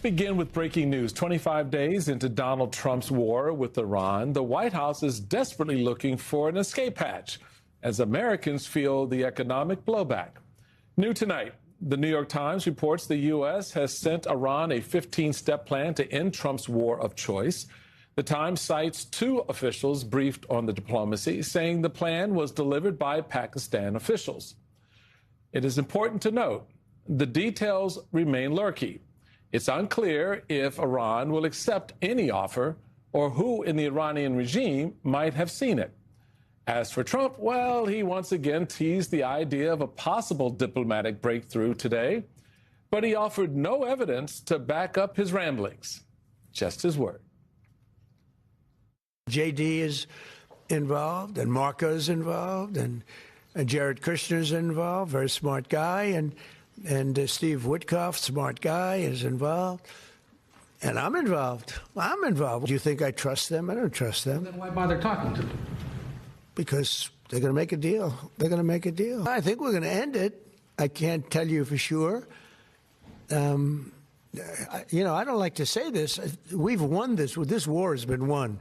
Begin with breaking news. 25 days into Donald Trump's war with Iran, the White House is desperately looking for an escape hatch as Americans feel the economic blowback. New tonight, the New York Times reports the U.S. has sent Iran a 15-step plan to end Trump's war of choice. The Times cites two officials briefed on the diplomacy, saying the plan was delivered by Pakistan officials. It is important to note the details remain murky. It's unclear if Iran will accept any offer or who in the Iranian regime might have seen it. As for Trump, well, he once again teased the idea of a possible diplomatic breakthrough today, but he offered no evidence to back up his ramblings. Just his word. JD is involved, and Marco is involved, and Jared Kushner's involved, very smart guy, and Steve Witkoff, smart guy, is involved. And I'm involved. I'm involved. Do you think I trust them? I don't trust them. Then why bother talking to them? Because they're going to make a deal. They're going to make a deal. I think we're going to end it. I can't tell you for sure. You know, I don't like to say this. We've won this. This war has been won.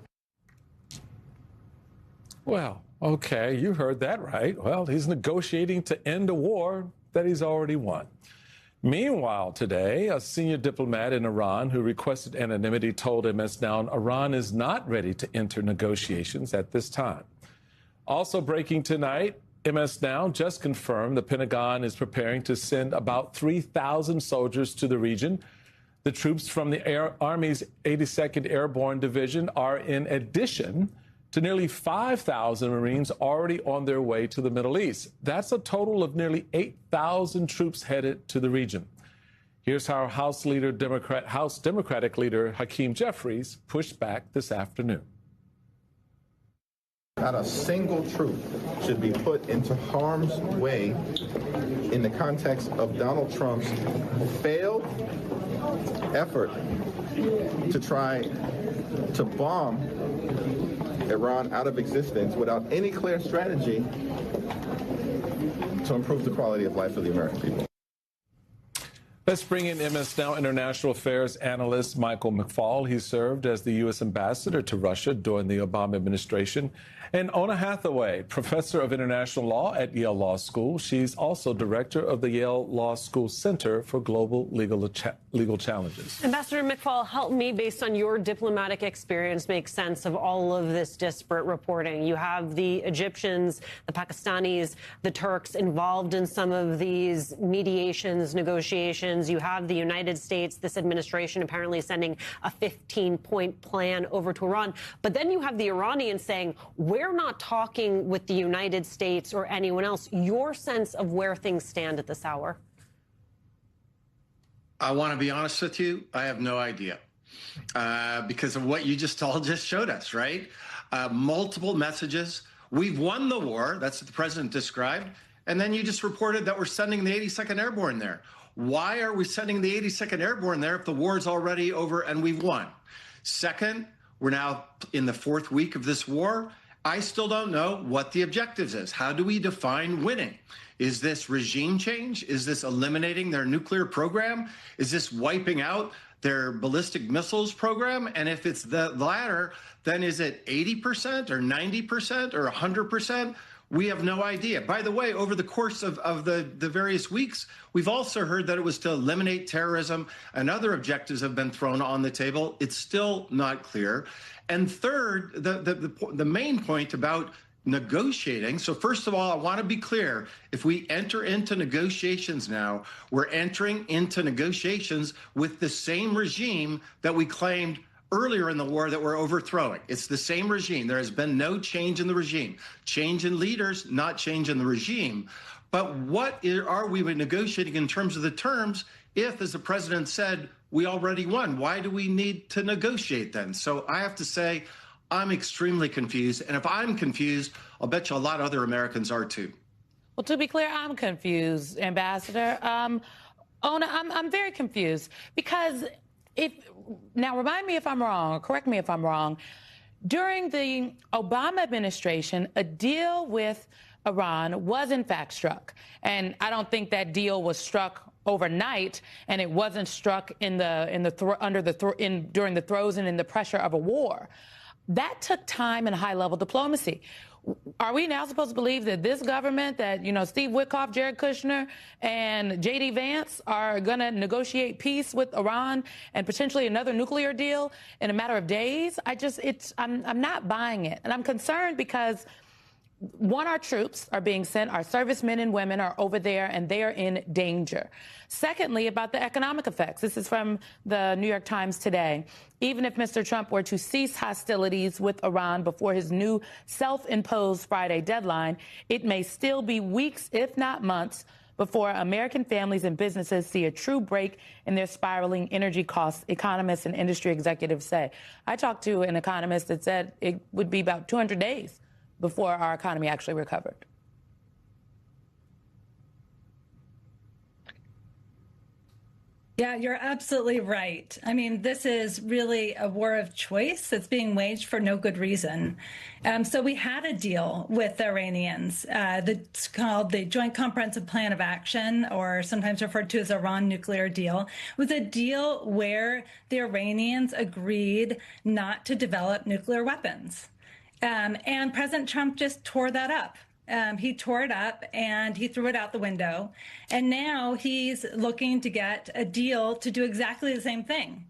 Well, okay, you heard that right. Well, he's negotiating to end a war that he's already won. Meanwhile, today, a senior diplomat in Iran who requested anonymity told MSNOW Iran is not ready to enter negotiations at this time. Also breaking tonight, MSNOW just confirmed the Pentagon is preparing to send about 3,000 soldiers to the region. The troops from the Army's 82nd Airborne Division are in addition to nearly 5,000 Marines already on their way to the Middle East. That's a total of nearly 8,000 troops headed to the region. Here's how House Democratic leader Hakeem Jeffries pushed back this afternoon. Not a single troop should be put into harm's way in the context of Donald Trump's failed effort to try to bomb Iran out of existence without any clear strategy to improve the quality of life of the American people. Let's bring in MSNOW International Affairs analyst Michael McFaul. He served as the U.S. ambassador to Russia during the Obama administration. And Ona Hathaway, professor of international law at Yale Law School. She's also director of the Yale Law School Center for Global Legal Challenges. Ambassador McFaul, help me, based on your diplomatic experience, make sense of all of this disparate reporting. You have the Egyptians, the Pakistanis, the Turks involved in some of these mediations, negotiations. You have the United States, this administration apparently sending a 15-point plan over to Iran. But then you have the Iranians saying, we're not talking with the United States or anyone else. Your sense of where things stand at this hour? I want to be honest with you. I have no idea because of what you all just showed us, right? Multiple messages. We've won the war. That's what the president described. And then you just reported that we're sending the 82nd Airborne there. Why are we sending the 82nd Airborne there if the war is already over and we've won? Second, we're now in the fourth week of this war. I still don't know what the objectives is. How do we define winning? Is this regime change? Is this eliminating their nuclear program? Is this wiping out their ballistic missiles program? And if it's the latter, then is it 80% or 90% or 100%? We have no idea. By the way, over the course of the various weeks, we've also heard that it was to eliminate terrorism and other objectives have been thrown on the table. It's still not clear. And third, the main point about negotiating. So first of all, I want to be clear. If we enter into negotiations now, we're entering into negotiations with the same regime that we claimed earlier in the war that we're overthrowing. It's the same regime. There has been no change in the regime. Change in leaders, not change in the regime. But what are we negotiating in terms of the terms if, as the president said, we already won? Why do we need to negotiate then? So I have to say, I'm extremely confused. And if I'm confused, I'll bet you a lot of other Americans are too. Well, to be clear, I'm confused, Ambassador. Ona, I'm very confused because now remind me if I'm wrong, or correct me if I'm wrong. During the Obama administration, a deal with Iran was in fact struck. And I don't think that deal was struck overnight, and it wasn't struck during the throes and in the pressure of a war. That took time and high-level diplomacy. Are we now supposed to believe that this government, that, Steve Witkoff, Jared Kushner, and J.D. Vance are going to negotiate peace with Iran and potentially another nuclear deal in a matter of days? I'm not buying it. And I'm concerned because, one, our troops are being sent, our servicemen and women are over there, and they are in danger. Secondly, about the economic effects. This is from the New York Times today. Even if Mr. Trump were to cease hostilities with Iran before his new self-imposed Friday deadline, it may still be weeks, if not months, before American families and businesses see a true break in their spiraling energy costs, economists and industry executives say. I talked to an economist that said it would be about 200 days before our economy actually recovered. Yeah, you're absolutely right. I mean, this is really a war of choice that's being waged for no good reason. So we had a deal with the Iranians that's called the Joint Comprehensive Plan of Action, or sometimes referred to as Iran nuclear deal. It was a deal where the Iranians agreed not to develop nuclear weapons. And President Trump just tore that up. He tore it up and he threw it out the window. And now he's looking to get a deal to do exactly the same thing.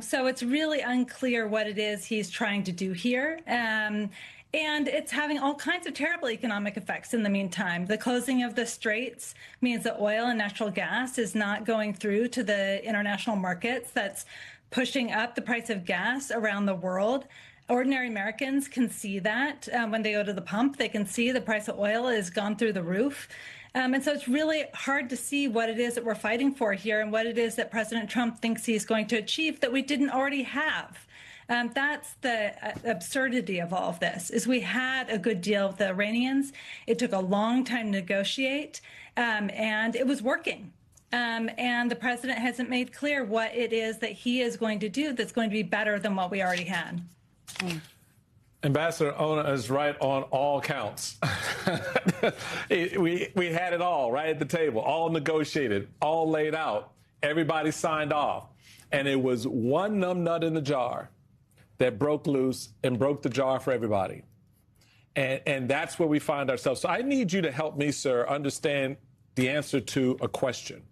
So it's really unclear what it is he's trying to do here. And it's having all kinds of terrible economic effects in the meantime. The closing of the straits means that oil and natural gas is not going through to the international markets. That's pushing up the price of gas around the world. Ordinary Americans can see that when they go to the pump. They can see the price of oil has gone through the roof. And so it's really hard to see what it is that we're fighting for here and what it is that President Trump thinks he's going to achieve that we didn't already have. That's the absurdity of all of this, is we had a good deal with the Iranians. It took a long time to negotiate, and it was working. And the president hasn't made clear what it is that he is going to do that's going to be better than what we already had. Ambassador Ona is right on all counts. we had it all right at the table, all negotiated, all laid out. Everybody signed off. And it was one numbnut in the jar that broke loose and broke the jar for everybody. And that's where we find ourselves. So I need you to help me, sir, understand the answer to a question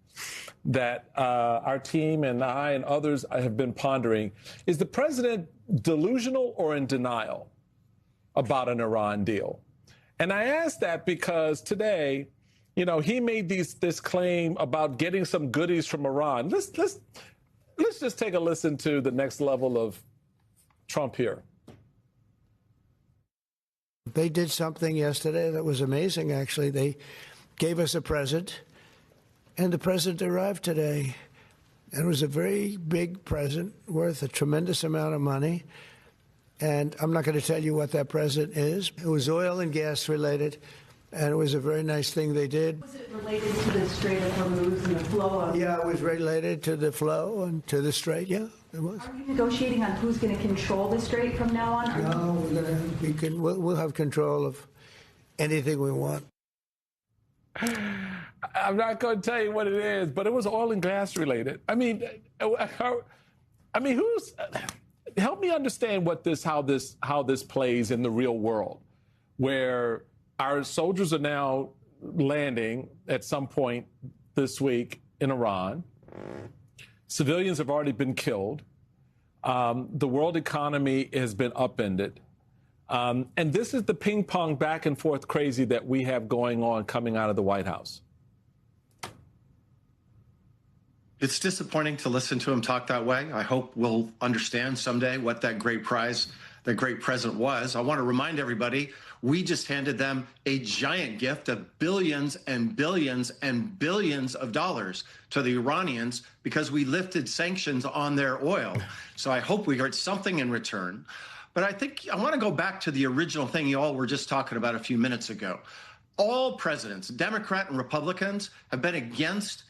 that our team and I and others have been pondering. Is the president delusional or in denial about an Iran deal? And I ask that because today, he made this claim about getting some goodies from Iran. Let's just take a listen to the next level of Trump here. They did something yesterday that was amazing, actually. They gave us a present, and the present arrived today. And it was a very big present worth a tremendous amount of money. And I'm not going to tell you what that present is. It was oil and gas related, and it was a very nice thing they did. Was it related to the Strait of Hormuz and the flow of... Yeah, it was related to the flow and to the strait, yeah, it was. Are you negotiating on who's going to control the strait from now on? No, we'll have control of anything we want. I'm not going to tell you what it is, but it was oil and gas related. I mean, who's... Help me understand how this plays in the real world, where our soldiers are now landing at some point this week in Iran. Civilians have already been killed. The world economy has been upended. And this is the ping pong back and forth crazy that we have going on coming out of the White House. It's disappointing to listen to him talk that way. I hope we'll understand someday what that great prize, that great present was. I want to remind everybody, we just handed them a giant gift of billions and billions and billions of dollars to the Iranians because we lifted sanctions on their oil. So I hope we heard something in return. But I want to go back to the original thing you all were just talking about a few minutes ago. All presidents, Democrat and Republicans, have been against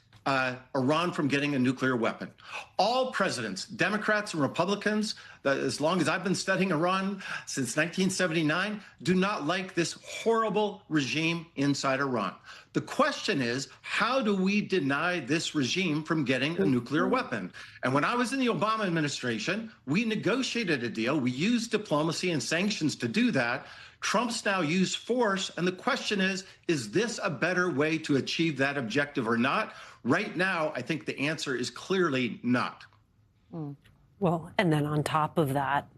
Iran from getting a nuclear weapon. All presidents, Democrats and Republicans, as long as I've been studying Iran since 1979, do not like this horrible regime inside Iran. The question is, how do we deny this regime from getting a nuclear weapon? And when I was in the Obama administration, we negotiated a deal. We used diplomacy and sanctions to do that. Trump's now used force. And the question is this a better way to achieve that objective or not? Right now, I think the answer is clearly not. Well, and then on top of that,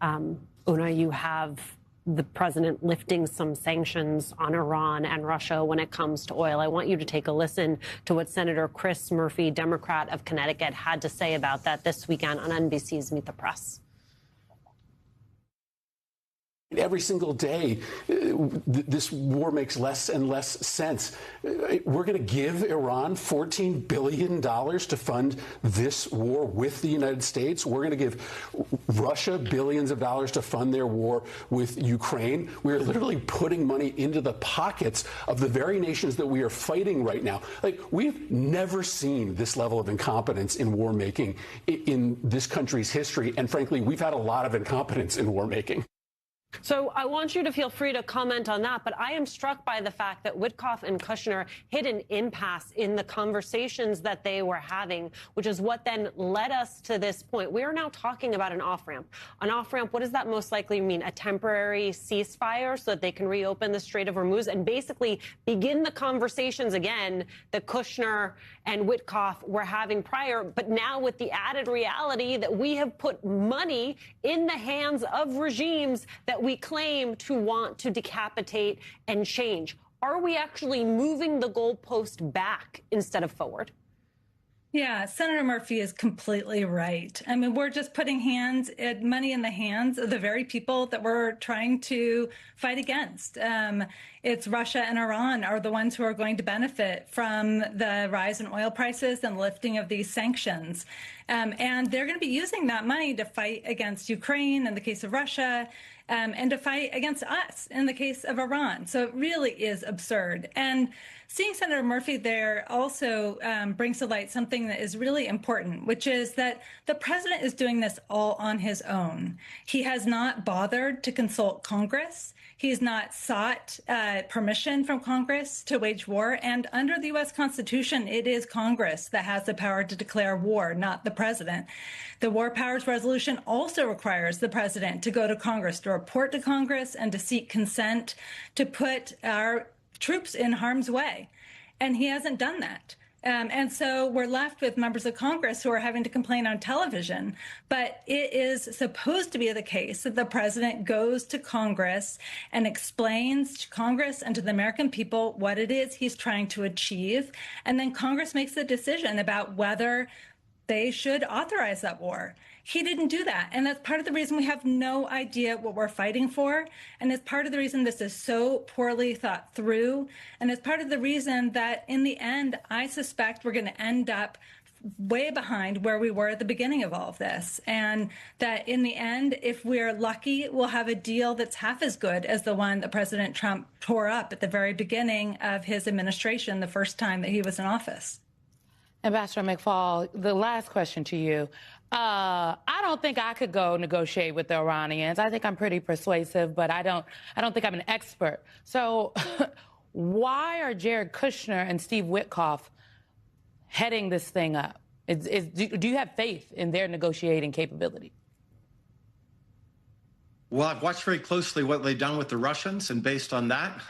Una, you have the president lifting some sanctions on Iran and Russia when it comes to oil. I want you to take a listen to what Senator Chris Murphy, Democrat of Connecticut, had to say about that this weekend on NBC's Meet the Press. Every single day, this war makes less and less sense. We're going to give Iran $14 billion to fund this war with the United States. We're going to give Russia billions of dollars to fund their war with Ukraine. We're literally putting money into the pockets of the very nations that we are fighting right now. Like, we've never seen this level of incompetence in war making in this country's history. And frankly, we've had a lot of incompetence in war making. So I want you to feel free to comment on that, but I am struck by the fact that Witkoff and Kushner hit an impasse in the conversations that they were having, which is what then led us to this point. We are now talking about an off-ramp. An off-ramp, what does that most likely mean? A temporary ceasefire so that they can reopen the Strait of Hormuz and basically begin the conversations again that Kushner and Witkoff were having prior, but now with the added reality that we have put money in the hands of regimes that we claim to want to decapitate and change. Are we actually moving the goalpost back instead of forward? Yeah, Senator Murphy is completely right. I mean, we're just putting money in the hands of the very people that we're trying to fight against. It's Russia and Iran are the ones who are going to benefit from the rise in oil prices and lifting of these sanctions. And they're going to be using that money to fight against Ukraine in the case of Russia, and to fight against us in the case of Iran. So it really is absurd. And seeing Senator Murphy there also brings to light something that is really important, which is that the president is doing this all on his own. He has not bothered to consult Congress. He's not sought permission from Congress to wage war. And under the U.S. Constitution, it is Congress that has the power to declare war, not the president. The War Powers Resolution also requires the president to go to Congress, to report to Congress, and to seek consent to put our troops in harm's way. And he hasn't done that. And so we're left with members of Congress who are having to complain on television. But it is supposed to be the case that the president goes to Congress and explains to Congress and to the American people what it is he's trying to achieve. And then Congress makes the decision about whether they should authorize that war. He didn't do that. And that's part of the reason we have no idea what we're fighting for. And it's part of the reason this is so poorly thought through. And it's part of the reason that in the end, I suspect we're going to end up way behind where we were at the beginning of all of this. And that in the end, if we're lucky, we'll have a deal that's half as good as the one that President Trump tore up at the very beginning of his administration, the first time that he was in office. Ambassador McFaul, the last question to you. I don't think I could go negotiate with the Iranians. I think I'm pretty persuasive, but I don't think I'm an expert. So why are Jared Kushner and Steve Witkoff heading this thing up? Do you have faith in their negotiating capability? Well, I've watched very closely what they've done with the Russians, and based on that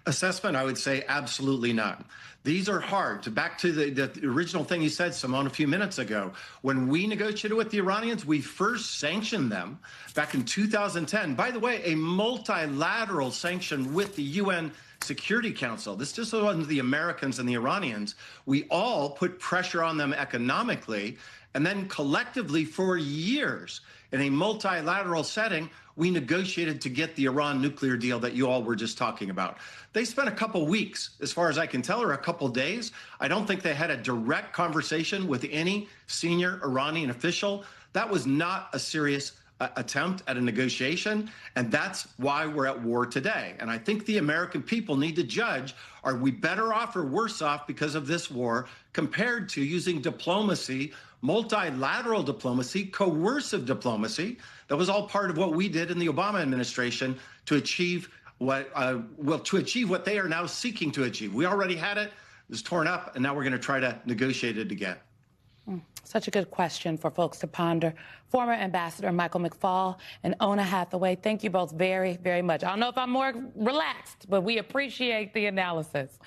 assessment, I would say absolutely not. These are hard. Back to the original thing you said, Simone, a few minutes ago. When we negotiated with the Iranians, we first sanctioned them back in 2010. By the way, a multilateral sanction with the UN Security Council. This just wasn't the Americans and the Iranians. We all put pressure on them economically, and then collectively for years in a multilateral setting, we negotiated to get the Iran nuclear deal that you all were just talking about. They spent a couple weeks, as far as I can tell, or a couple days. I don't think they had a direct conversation with any senior Iranian official. That was not a serious attempt at a negotiation, and that's why we're at war today. And I think the American people need to judge, are we better off or worse off because of this war compared to using diplomacy, multilateral diplomacy, coercive diplomacy? That was all part of what we did in the Obama administration to achieve what they are now seeking to achieve. We already had it. It was torn up, and now we're going to try to negotiate it again. Such a good question for folks to ponder. Former Ambassador Michael McFaul and Ona Hathaway, thank you both very, very much. I don't know if I'm more relaxed, but we appreciate the analysis.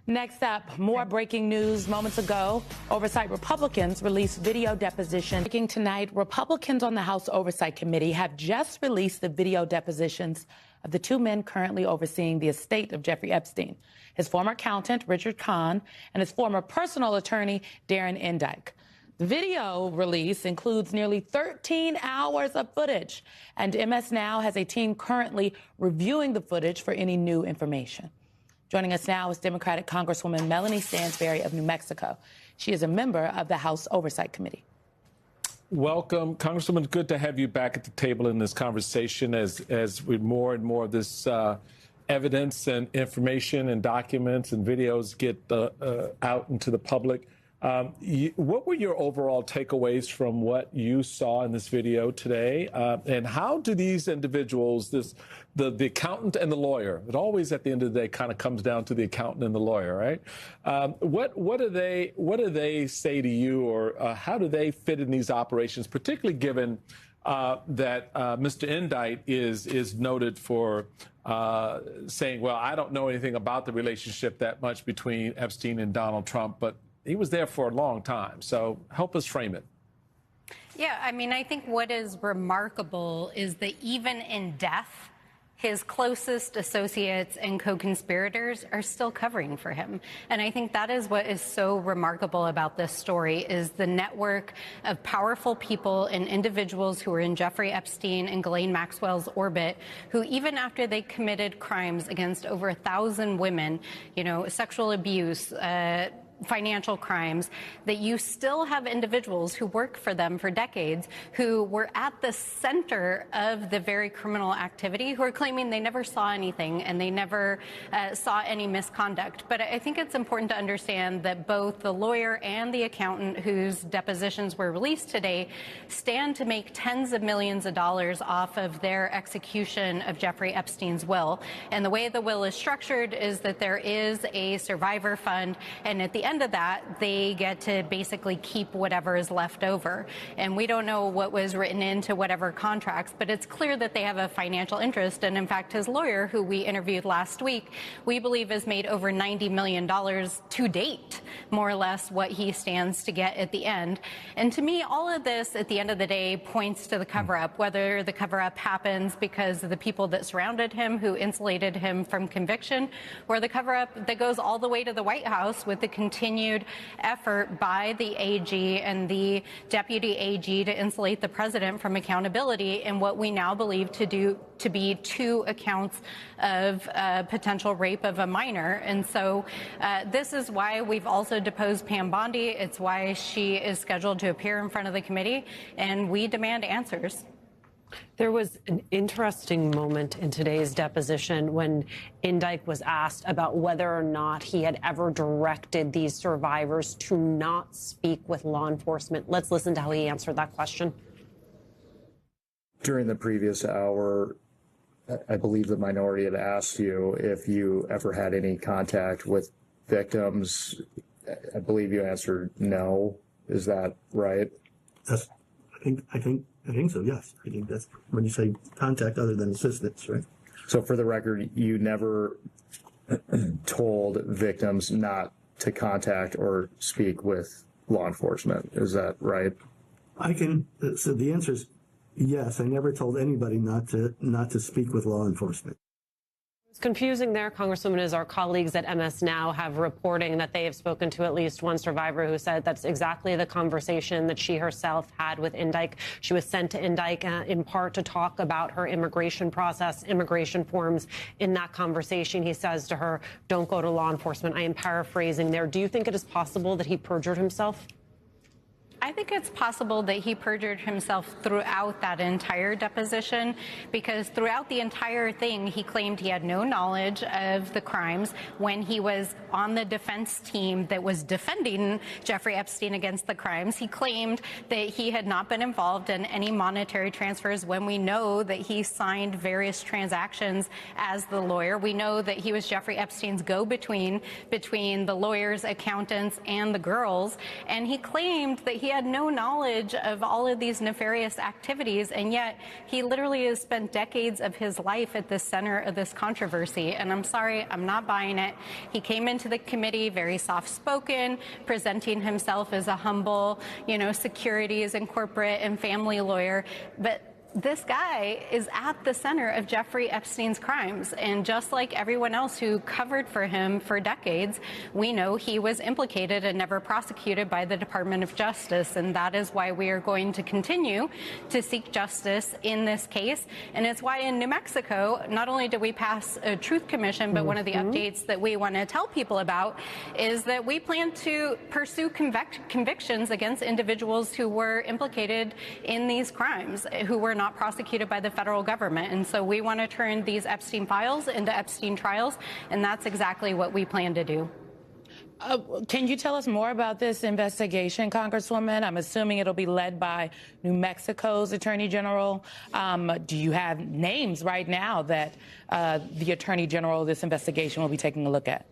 Next up, more breaking news. Moments ago, oversight Republicans released video deposition. Breaking tonight, Republicans on the House Oversight Committee have just released the video depositions of the two men currently overseeing the estate of Jeffrey Epstein, his former accountant, Richard Kahn, and his former personal attorney, Darren Endike. The video release includes nearly 13 hours of footage, and MSNOW has a team currently reviewing the footage for any new information. Joining us now is Democratic Congresswoman Melanie Stansbury of New Mexico. She is a member of the House Oversight Committee. Welcome, Congresswoman. Good to have you back at the table in this conversation as we more and more of this evidence and information and documents and videos get out into the public. What were your overall takeaways from what you saw in this video today? And how do these individuals, the accountant and the lawyer, it always at the end of the day kind of comes down to the accountant and the lawyer, right? What do they say to you, or how do they fit in these operations, particularly given that Mr. Endike is noted for saying, well, I don't know anything about the relationship that much between Epstein and Donald Trump, but he was there for a long time. So help us frame it. Yeah, I mean, I think what is remarkable is that even in death, his closest associates and co-conspirators are still covering for him. And I think that is what is so remarkable about this story, is the network of powerful people and individuals who are in Jeffrey Epstein and Ghislaine Maxwell's orbit, who even after they committed crimes against over 1,000 women, sexual abuse, financial crimes, that you still have individuals who work for them for decades who were at the center of the very criminal activity, who are claiming they never saw anything and they never saw any misconduct. But I think it's important to understand that both the lawyer and the accountant whose depositions were released today stand to make tens of millions of dollars off of their execution of Jeffrey Epstein's will. And the way the will is structured is that there is a survivor fund, and at the end of that, they get to basically keep whatever is left over. And we don't know what was written into whatever contracts, but it's clear that they have a financial interest. And in fact, his lawyer, who we interviewed last week, we believe has made over $90 million to date, more or less what he stands to get at the end. And to me, all of this at the end of the day points to the cover-up, whether the cover-up happens because of the people that surrounded him, who insulated him from conviction, or the cover-up that goes all the way to the White House with the continued effort by the AG and the deputy AG to insulate the president from accountability in what we now believe to be 2 accounts of potential rape of a minor. And so this is why we've also deposed Pam Bondi. It's why she is scheduled to appear in front of the committee, and we demand answers. There was an interesting moment in today's deposition when Endike was asked about whether or not he had ever directed these survivors to not speak with law enforcement. Let's listen to how he answered that question. During the previous hour, I believe the minority had asked you if you ever had any contact with victims. I believe you answered no. Is that right? Yes, I think so, yes. I think that's when you say contact other than assistance, right? So for the record, you never told victims not to contact or speak with law enforcement. Is that right? So the answer is yes. I never told anybody not to speak with law enforcement. It's confusing there, Congresswoman, as our colleagues at MSNOW have reporting that they have spoken to at least one survivor who said that's exactly the conversation that she herself had with Endike. She was sent to Endike in part to talk about her immigration process, immigration forms. In that conversation, he says to her, don't go to law enforcement. I am paraphrasing there. Do you think it is possible that he perjured himself? I think it's possible that he perjured himself throughout that entire deposition, because throughout the entire thing, he claimed he had no knowledge of the crimes when he was on the defense team that was defending Jeffrey Epstein against the crimes. He claimed that he had not been involved in any monetary transfers when we know that he signed various transactions as the lawyer. We know that he was Jeffrey Epstein's go-between between the lawyers, accountants, and the girls. And he claimed that he had no knowledge of all of these nefarious activities, and yet he literally has spent decades of his life at the center of this controversy. And I'm sorry, I'm not buying it. He came into the committee very soft-spoken, presenting himself as a humble, securities and corporate and family lawyer. But this guy is at the center of Jeffrey Epstein's crimes. And just like everyone else who covered for him for decades, we know he was implicated and never prosecuted by the Department of Justice. And that is why we are going to continue to seek justice in this case. And it's why in New Mexico, not only did we pass a truth commission, but one of the updates that we want to tell people about is that we plan to pursue convictions against individuals who were implicated in these crimes, who were not prosecuted by the federal government. And so we want to turn these Epstein files into Epstein trials, and that's exactly what we plan to do. Can you tell us more about this investigation, Congresswoman? I'm assuming it'll be led by New Mexico's Attorney General. Do you have names right now that the Attorney General of this investigation will be taking a look at?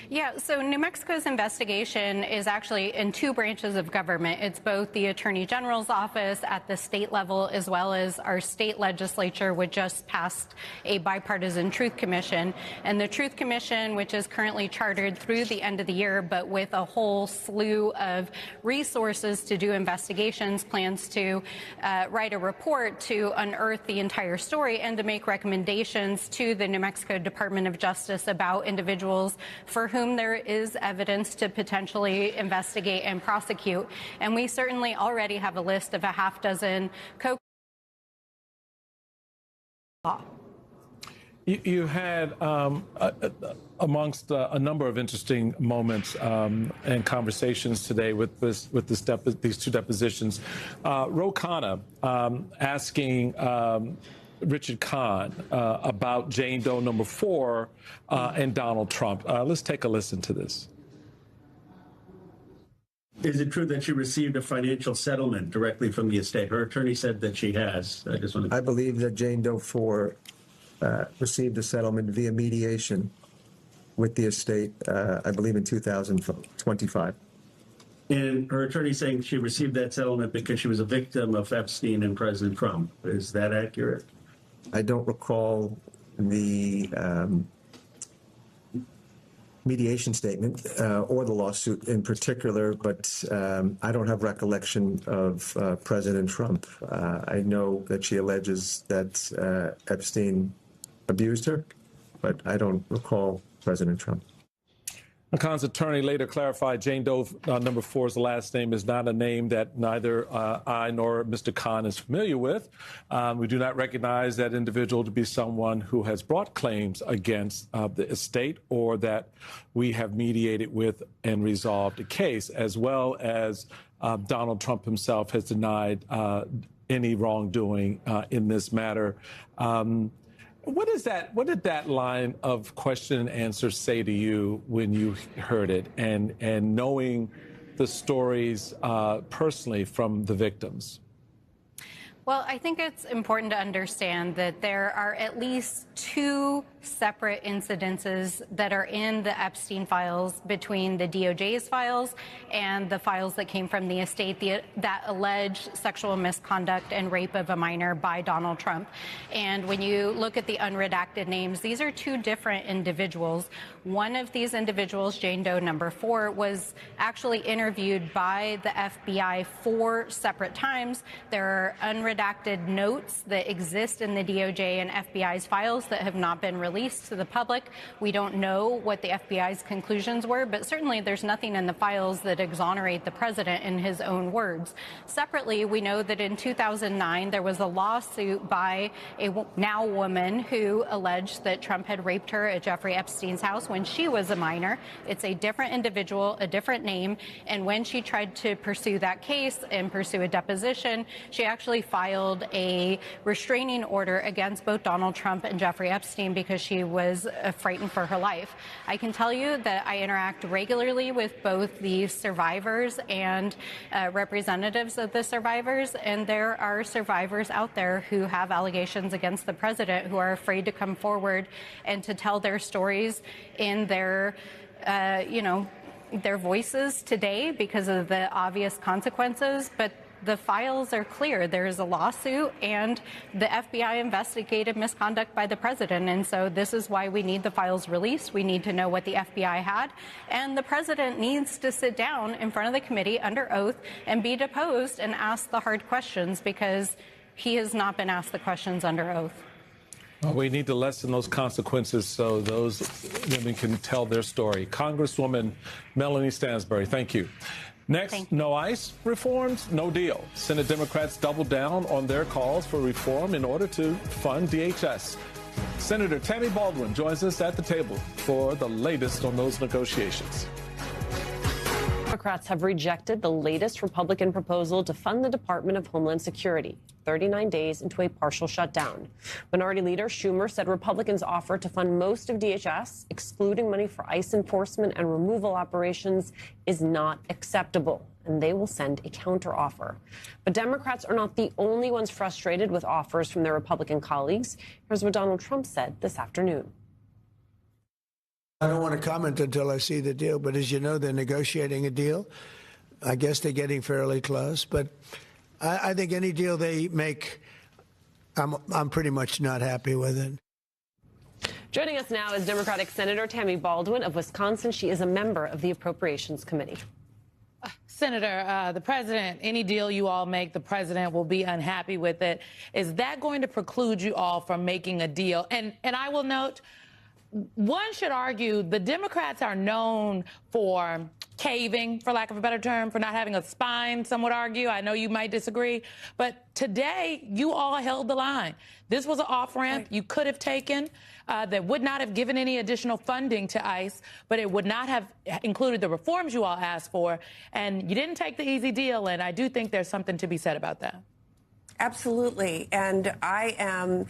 Yeah, so New Mexico's investigation is actually in two branches of government. It's both the Attorney General's office at the state level, as well as our state legislature, which just passed a bipartisan Truth Commission. And the Truth Commission, which is currently chartered through the end of the year, but with a whole slew of resources to do investigations, plans to write a report to unearth the entire story and to make recommendations to the New Mexico Department of Justice about individuals for whom there is evidence to potentially investigate and prosecute. And we certainly already have a list of a half dozen You had, amongst a number of interesting moments and conversations today with these two depositions, Ro Khanna asking Richard Kahn about Jane Doe number 4 and Donald Trump. Let's take a listen to this. Is it true that she received a financial settlement directly from the estate? Her attorney said that she has. I believe that Jane Doe 4 received a settlement via mediation with the estate, I believe in 2025. And her attorney saying she received that settlement because she was a victim of Epstein and President Trump. Is that accurate? I don't recall the mediation statement or the lawsuit in particular, but I don't have recollection of President Trump. I know that she alleges that Epstein abused her, but I don't recall President Trump. Khan's attorney later clarified Jane Doe number 4's last name is not a name that neither I nor Mr. Khan is familiar with. We do not recognize that individual to be someone who has brought claims against the estate or that we have mediated with and resolved a case, as well as Donald Trump himself has denied any wrongdoing in this matter. What did that line of question and answer say to you when you heard it, and knowing the stories personally from the victims? Well, I think it's important to understand that there are at least two separate incidences that are in the Epstein files between the DOJ's files and the files that came from the estate that alleged sexual misconduct and rape of a minor by Donald Trump. And when you look at the unredacted names, these are two different individuals. One of these individuals, Jane Doe number 4, was actually interviewed by the FBI 4 separate times. There are unredacted notes that exist in the DOJ and FBI's files that have not been released released to the public. We don't know what the FBI's conclusions were, but certainly there's nothing in the files that exonerate the president in his own words. Separately, we know that in 2009, there was a lawsuit by a now woman who alleged that Trump had raped her at Jeffrey Epstein's house when she was a minor. It's a different individual, a different name, and when she tried to pursue that case and pursue a deposition, she actually filed a restraining order against both Donald Trump and Jeffrey Epstein because she was frightened for her life. I can tell you that I interact regularly with both the survivors and representatives of the survivors, and there are survivors out there who have allegations against the president who are afraid to come forward and to tell their stories in their, their voices today because of the obvious consequences. But the files are clear. There is a lawsuit, and the FBI investigated misconduct by the president. And so this is why we need the files released. We need to know what the FBI had. And the president needs to sit down in front of the committee under oath and be deposed and ask the hard questions, because he has not been asked the questions under oath. Well, we need to lessen those consequences so those women can tell their story. Congresswoman Melanie Stansbury, thank you. Next, no ICE reforms, no deal. Senate Democrats doubled down on their calls for reform in order to fund DHS. Senator Tammy Baldwin joins us at the table for the latest on those negotiations. Democrats have rejected the latest Republican proposal to fund the Department of Homeland Security, 39 days into a partial shutdown. Minority Leader Schumer said Republicans' offer to fund most of DHS, excluding money for ICE enforcement and removal operations, is not acceptable, and they will send a counteroffer. But Democrats are not the only ones frustrated with offers from their Republican colleagues. Here's what Donald Trump said this afternoon. I don't want to comment until I see the deal, but as you know, they're negotiating a deal. I guess they're getting fairly close, but I think any deal they make, I'm pretty much not happy with it. Joining us now is Democratic Senator Tammy Baldwin of Wisconsin. She is a member of the Appropriations Committee. Senator, the president, any deal you all make, the president will be unhappy with it. Is that going to preclude you all from making a deal? And I will note, one should argue the Democrats are known for caving, for lack of a better term, for not having a spine, some would argue. I know you might disagree. But today, you all held the line. This was an off-ramp you could have taken that would not have given any additional funding to ICE, but it would not have included the reforms you all asked for. And you didn't take the easy deal, and I do think there's something to be said about that. Absolutely. And I am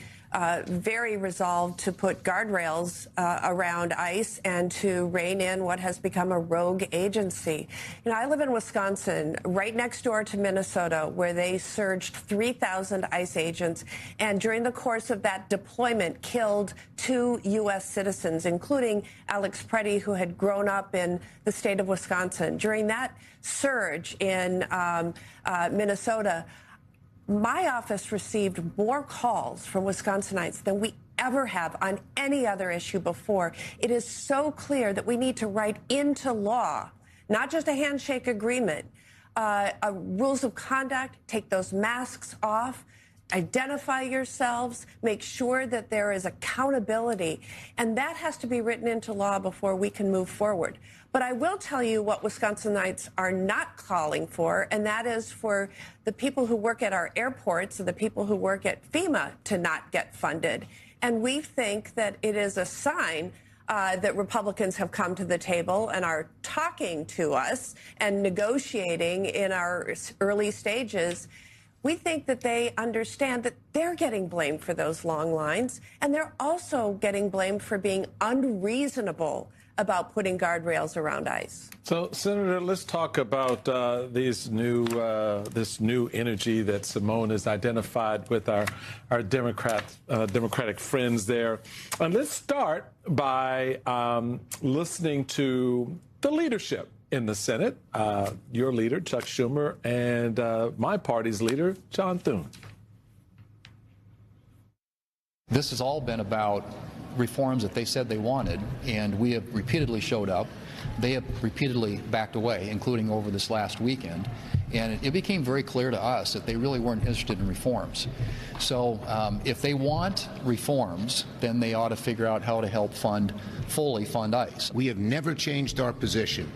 very resolved to put guardrails around ICE and to rein in what has become a rogue agency. You know, I live in Wisconsin, right next door to Minnesota, where they surged 3,000 ICE agents, and during the course of that deployment killed 2 U.S. citizens, including Alex Preddy, who had grown up in the state of Wisconsin. During that surge in Minnesota, my office received more calls from Wisconsinites than we ever have on any other issue before. It is so clear that we need to write into law, not just a handshake agreement, rules of conduct, take those masks off, identify yourselves, make sure that there is accountability, and that has to be written into law before we can move forward. But I will tell you what Wisconsinites are not calling for, and that is for the people who work at our airports and the people who work at FEMA to not get funded. And we think that it is a sign that Republicans have come to the table and are talking to us and negotiating in our early stages. We think that they understand that they're getting blamed for those long lines, and they're also getting blamed for being unreasonable about putting guardrails around ICE. So, Senator, let's talk about this new energy that Simone has identified with our Democratic friends there. And let's start by listening to the leadership in the Senate, your leader, Chuck Schumer, and my party's leader, John Thune. This has all been about reforms that they said they wanted, and we have repeatedly showed up. They have repeatedly backed away, including over this last weekend. And it became very clear to us that they really weren't interested in reforms. So if they want reforms, then they ought to figure out how to help fully fund ICE. We have never changed our position.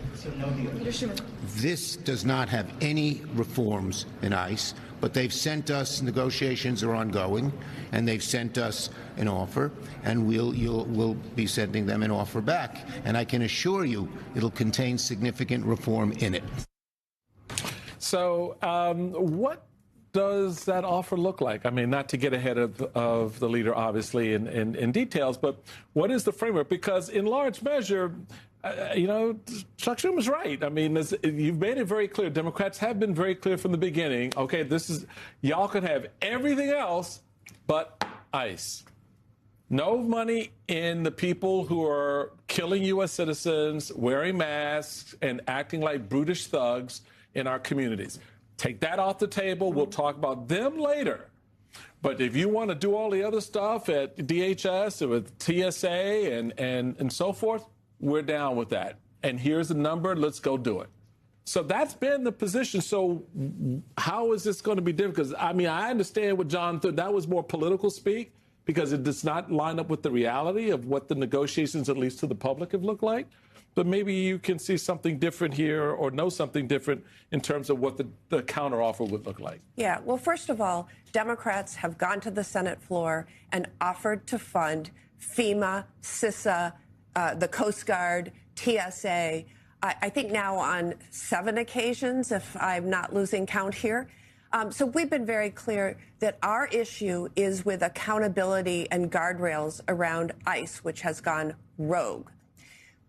This does not have any reforms in ICE, but they've sent us, negotiations are ongoing, and they've sent us an offer, and we'll be sending them an offer back. And I can assure you it'll contain significant reform in it. So what does that offer look like? I mean, not to get ahead of the leader, obviously, in details, but what is the framework? Because in large measure, you know, Chuck Schumer's right. I mean, you've made it very clear. Democrats have been very clear from the beginning. Okay, y'all can have everything else but ICE. No money in the people who are killing U.S. citizens, wearing masks, and acting like brutish thugs in our communities. Take that off the table. We'll talk about them later. But if you want to do all the other stuff at DHS or with TSA and so forth, we're down with that. And here's the number. Let's go do it. So that's been the position. So how is this going to be different? Because, I mean, I understand what John thought. That was more political speak because it does not line up with the reality of what the negotiations, at least to the public, have looked like. But maybe you can see something different here or know something different in terms of what the counteroffer would look like. Yeah, well, first of all, Democrats have gone to the Senate floor and offered to fund FEMA, CISA, the Coast Guard, TSA, I think now on 7 occasions, if I'm not losing count here. So we've been very clear that our issue is with accountability and guardrails around ICE, which has gone rogue.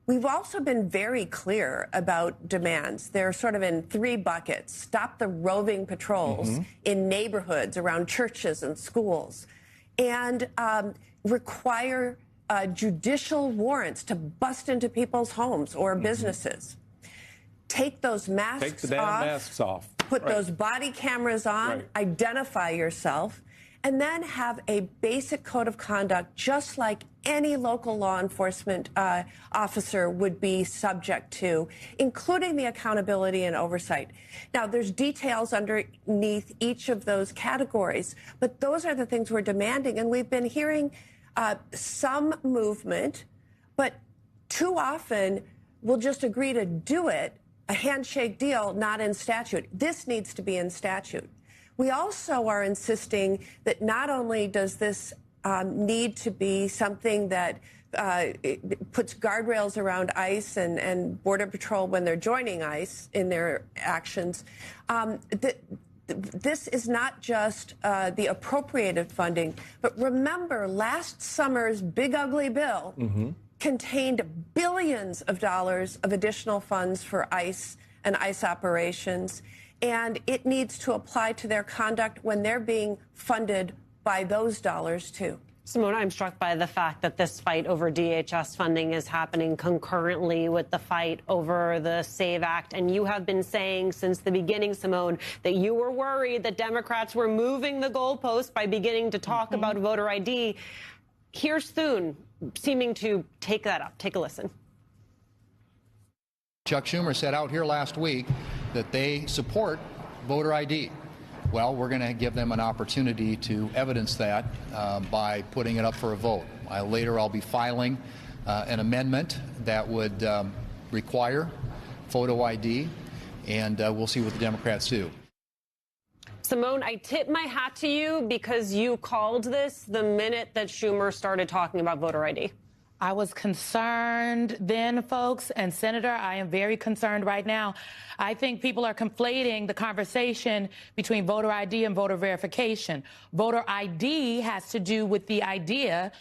We've also been very clear about demands. They're sort of in 3 buckets. Stop the roving patrols in neighborhoods around churches and schools, and require judicial warrants to bust into people's homes or businesses. Take those masks off. Take the damn masks off. Put those body cameras on. Identify yourself. And then have a basic code of conduct, just like any local law enforcement officer would be subject to, including the accountability and oversight. Now, there's details underneath each of those categories, but those are the things we're demanding. And we've been hearing some movement, but too often we'll just agree to do it, a handshake deal, not in statute. This needs to be in statute. We also are insisting that not only does this need to be something that puts guardrails around ICE and Border Patrol when they're joining ICE in their actions, this is not just the appropriated funding, but remember last summer's big ugly bill contained billions of dollars of additional funds for ICE and ICE operations. And it needs to apply to their conduct when they're being funded by those dollars, too. Simone, I'm struck by the fact that this fight over DHS funding is happening concurrently with the fight over the SAVE Act. And you have been saying since the beginning, Simone, that you were worried that Democrats were moving the goalpost by beginning to talk about voter ID. Here's Thune seeming to take that up. Take a listen. Chuck Schumer said out here last week that they support voter ID. Well, we're going to give them an opportunity to evidence that by putting it up for a vote. Later, I'll be filing an amendment that would require photo ID, and we'll see what the Democrats do. Simone, I tip my hat to you because you called this the minute that Schumer started talking about voter ID. I was concerned then, folks, and Senator, I am very concerned right now. I think people are conflating the conversation between voter ID and voter verification. Voter ID has to do with the idea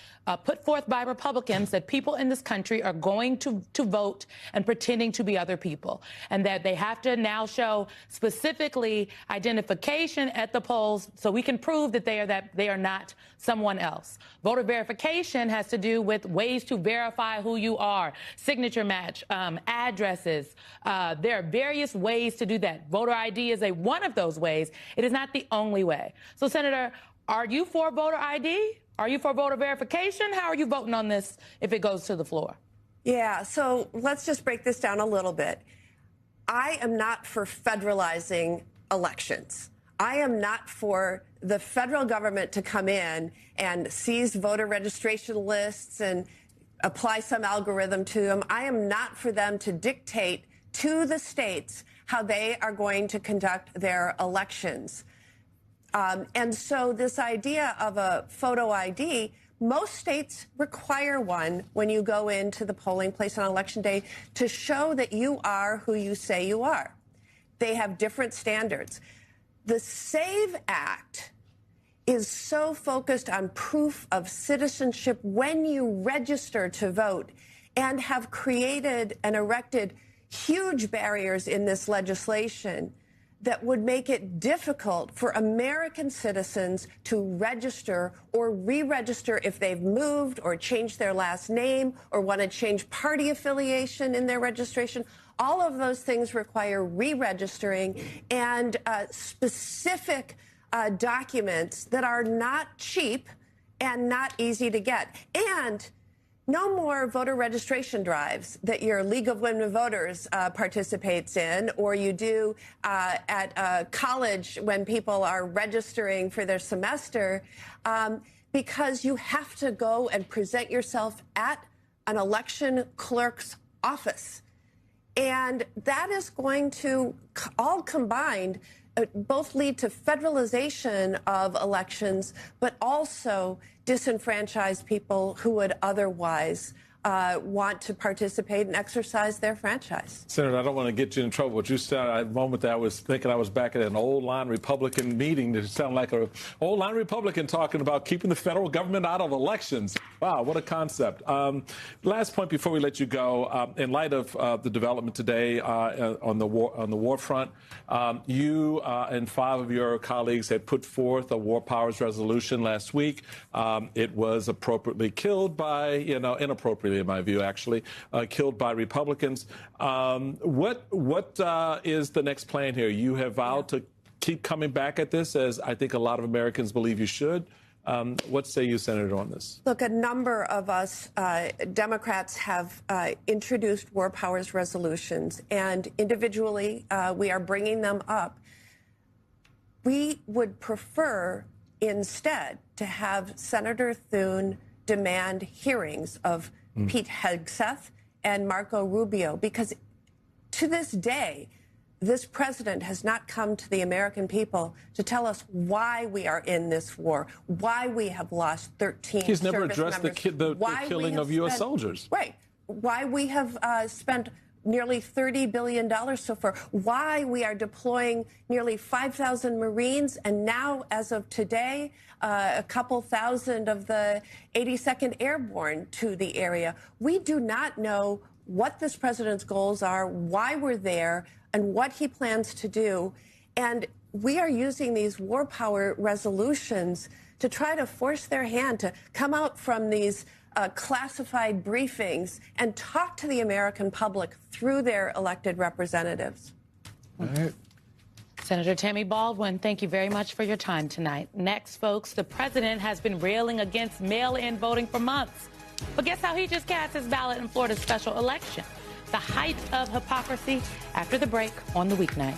put forth by Republicans that people in this country are going to vote and pretending to be other people, and that they have to now show specifically identification at the polls so we can prove that they are not someone else. Voter verification has to do with ways to verify who you are, signature match, addresses. There are various ways to do that. Voter ID is one of those ways. It is not the only way. So, Senator, are you for voter ID? Are you for voter verification? How are you voting on this if it goes to the floor? Yeah, so let's just break this down a little bit. I am not for federalizing elections. I am not for the federal government to come in and seize voter registration lists and apply some algorithm to them. I am not for them to dictate to the states how they are going to conduct their elections. And so this idea of a photo ID, most states require one when you go into the polling place on election day to show that you are who you say you are. They have different standards. The SAVE Act is so focused on proof of citizenship when you register to vote, and have created and erected huge barriers in this legislation that would make it difficult for American citizens to register or re-register if they've moved or changed their last name or want to change party affiliation in their registration. All of those things require re-registering and specific documents that are not cheap and not easy to get. And no more voter registration drives that your League of Women Voters participates in, or you do at college when people are registering for their semester, because you have to go and present yourself at an election clerk's office. And that is going to, all combined, both lead to federalization of elections, but also disenfranchise people who would otherwise want to participate and exercise their franchise. Senator, I don't want to get you in trouble, but you said at the moment that I was thinking I was back at an old line Republican meeting. It sounded like an old line Republican talking about keeping the federal government out of elections. Wow, what a concept. Last point before we let you go, in light of the development today on the war front, you and 5 of your colleagues had put forth a war powers resolution last week. It was appropriately killed by, inappropriately in my view, actually, killed by Republicans. What is the next plan here? You have vowed to keep coming back at this, as I think a lot of Americans believe you should. What say you, Senator, on this? Look, a number of us Democrats have introduced war powers resolutions, and individually we are bringing them up. We would prefer instead to have Senator Thune demand hearings of Pete Hegseth and Marco Rubio, because to this day, this president has not come to the American people to tell us why we are in this war, why we have lost 13 He's never service addressed members, the killing of U.S. soldiers. Right. Why we have spent nearly $30 billion so far, why we are deploying nearly 5,000 Marines, and now, as of today, a couple thousand of the 82nd Airborne to the area. We do not know what this president's goals are, why we're there, and what he plans to do. And we are using these war power resolutions to try to force their hand to come out from these classified briefings and talk to the American public through their elected representatives. All right. Senator Tammy Baldwin, thank you very much for your time tonight. Next, folks, the president has been railing against mail-in voting for months. But guess how he just cast his ballot in Florida's special election? The height of hypocrisy after the break on the Weeknight.